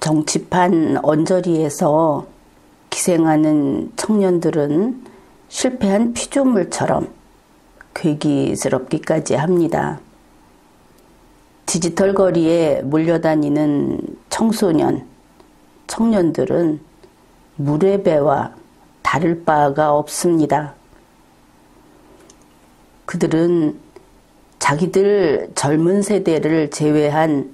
정치판 언저리에서 기생하는 청년들은 실패한 피조물처럼 괴기스럽기까지 합니다. 디지털 거리에 몰려다니는 청소년, 청년들은 물의 배와 다를 바가 없습니다. 그들은 자기들 젊은 세대를 제외한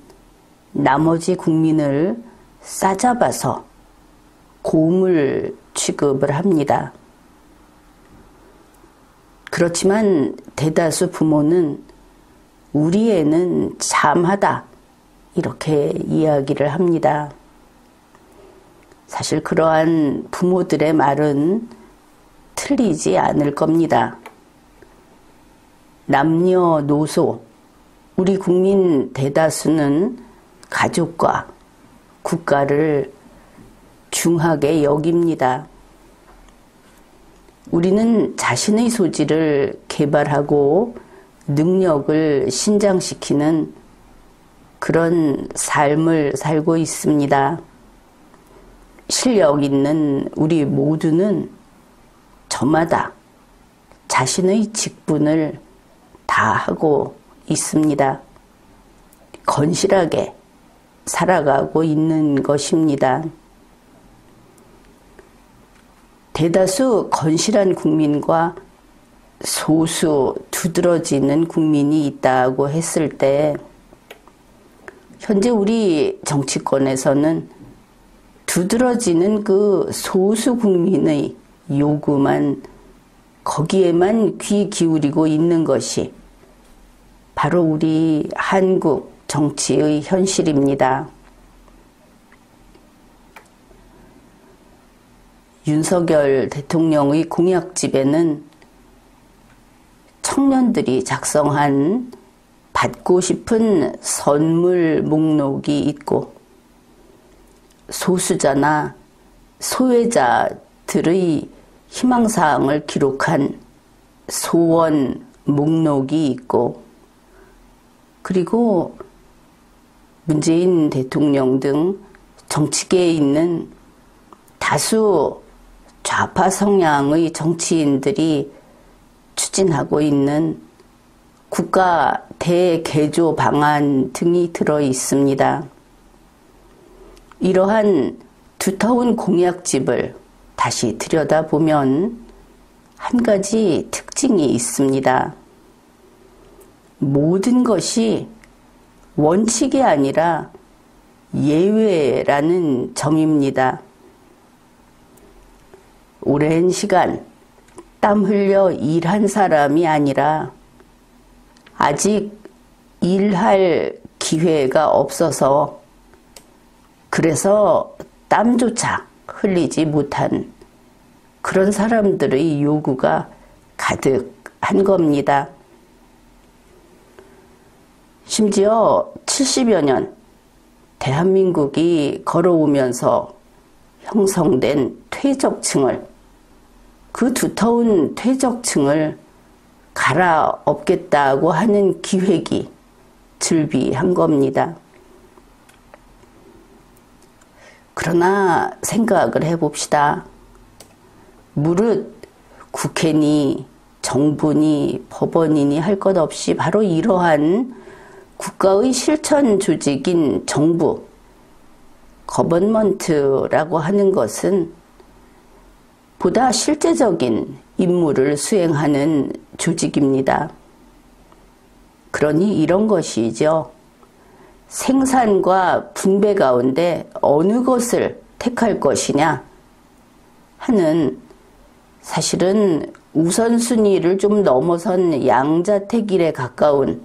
나머지 국민을 싸잡아서 고물 취급을 합니다. 그렇지만 대다수 부모는 우리 애는 참하다 이렇게 이야기를 합니다. 사실 그러한 부모들의 말은 틀리지 않을 겁니다. 남녀노소, 우리 국민 대다수는 가족과 국가를 중하게 여깁니다. 우리는 자신의 소질을 개발하고 능력을 신장시키는 그런 삶을 살고 있습니다. 실력 있는 우리 모두는 저마다 자신의 직분을 다 하고 있습니다. 건실하게 살아가고 있는 것입니다. 대다수 건실한 국민과 소수 두드러지는 국민이 있다고 했을 때 현재 우리 정치권에서는 두드러지는 그 소수 국민의 요구만 거기에만 귀 기울이고 있는 것이 바로 우리 한국 정치의 현실입니다. 윤석열 대통령의 공약집에는 청년들이 작성한 받고 싶은 선물 목록이 있고 소수자나 소외자들의 희망사항을 기록한 소원 목록이 있고 그리고 문재인 대통령 등 정치계에 있는 다수 좌파 성향의 정치인들이 추진하고 있는 국가 대개조 방안 등이 들어 있습니다. 이러한 두터운 공약집을 다시 들여다보면 한 가지 특징이 있습니다. 모든 것이 원칙이 아니라 예외라는 점입니다. 오랜 시간 땀 흘려 일한 사람이 아니라 아직 일할 기회가 없어서 그래서 땀조차 흘리지 못한 그런 사람들의 요구가 가득한 겁니다. 심지어 70여 년 대한민국이 걸어오면서 형성된 퇴적층을 그 두터운 퇴적층을 갈아엎겠다고 하는 기획이 즐비한 겁니다. 그러나 생각을 해봅시다. 무릇 국회니 정부니 법원이니 할 것 없이 바로 이러한 국가의 실천 조직인 정부, 거버먼트라고 하는 것은 보다 실제적인 임무를 수행하는 조직입니다. 그러니 이런 것이죠. 생산과 분배 가운데 어느 것을 택할 것이냐 하는 사실은 우선순위를 좀 넘어선 양자택일에 가까운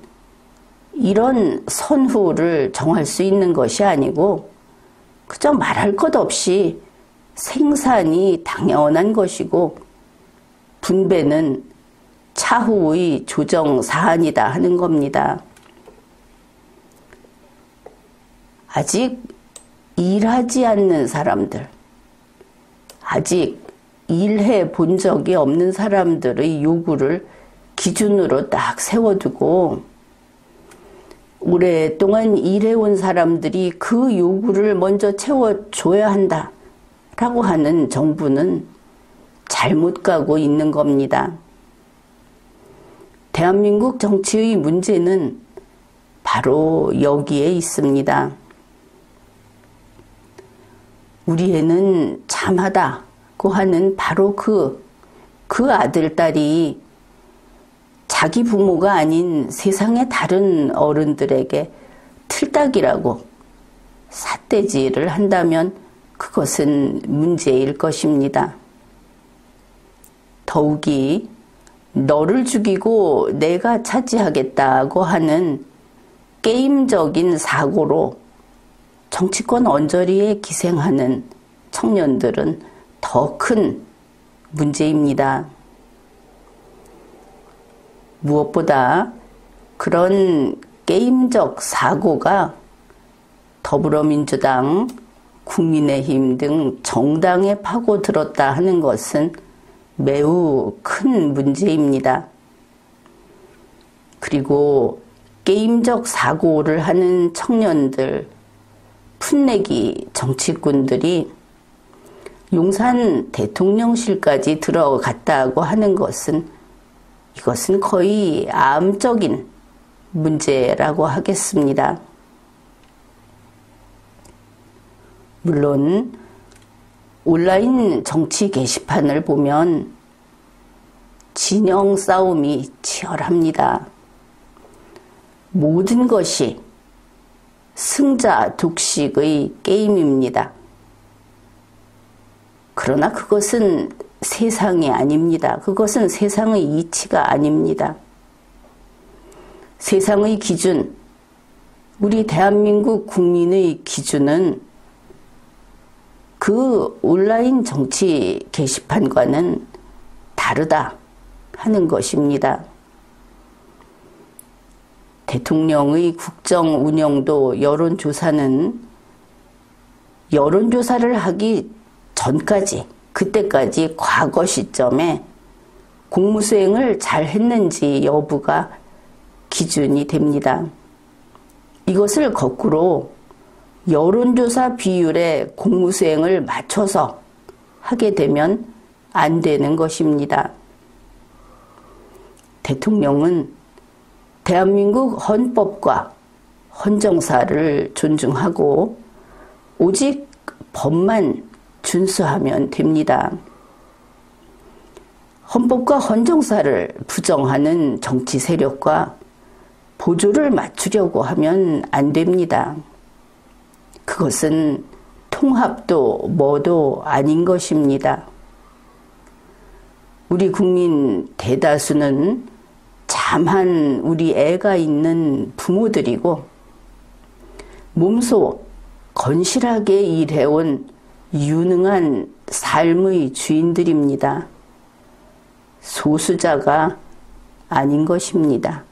이런 선후를 정할 수 있는 것이 아니고 그저 말할 것 없이 생산이 당연한 것이고 분배는 차후의 조정 사안이다 하는 겁니다. 아직 일하지 않는 사람들, 아직 일해 본 적이 없는 사람들의 요구를 기준으로 딱 세워두고 오랫동안 일해온 사람들이 그 요구를 먼저 채워줘야 한다 라고 하는 정부는 잘못 가고 있는 겁니다. 대한민국 정치의 문제는 바로 여기에 있습니다. 우리 애는 참하다고 하는 바로 그 아들, 딸이 자기 부모가 아닌 세상의 다른 어른들에게 틀딱이라고 삿대질을 한다면 그것은 문제일 것입니다. 더욱이 너를 죽이고 내가 차지하겠다고 하는 게임적인 사고로 정치권 언저리에 기생하는 청년들은 더 큰 문제입니다. 무엇보다 그런 게임적 사고가 더불어민주당, 국민의힘 등 정당에 파고들었다 하는 것은 매우 큰 문제입니다. 그리고 게임적 사고를 하는 청년들, 풋내기 정치꾼들이 용산 대통령실까지 들어갔다고 하는 것은 이것은 거의 암적인 문제라고 하겠습니다. 물론 온라인 정치 게시판을 보면 진영 싸움이 치열합니다. 모든 것이 승자 독식의 게임입니다. 그러나 그것은 세상이 아닙니다. 그것은 세상의 이치가 아닙니다. 세상의 기준, 우리 대한민국 국민의 기준은 그 온라인 정치 게시판과는 다르다 하는 것입니다. 대통령의 국정 운영도 여론조사는 여론조사를 하기 전까지, 그때까지 과거 시점에 공무수행을 잘 했는지 여부가 기준이 됩니다. 이것을 거꾸로 여론조사 비율에 공무수행을 맞춰서 하게 되면 안 되는 것입니다. 대통령은 대한민국 헌법과 헌정사를 존중하고 오직 법만 준수하면 됩니다. 헌법과 헌정사를 부정하는 정치 세력과 보조를 맞추려고 하면 안 됩니다. 그것은 통합도 뭐도 아닌 것입니다. 우리 국민 대다수는 참한 우리 애가 있는 부모들이고 몸소 건실하게 일해온 유능한 삶의 주인들입니다. 소수자가 아닌 것입니다.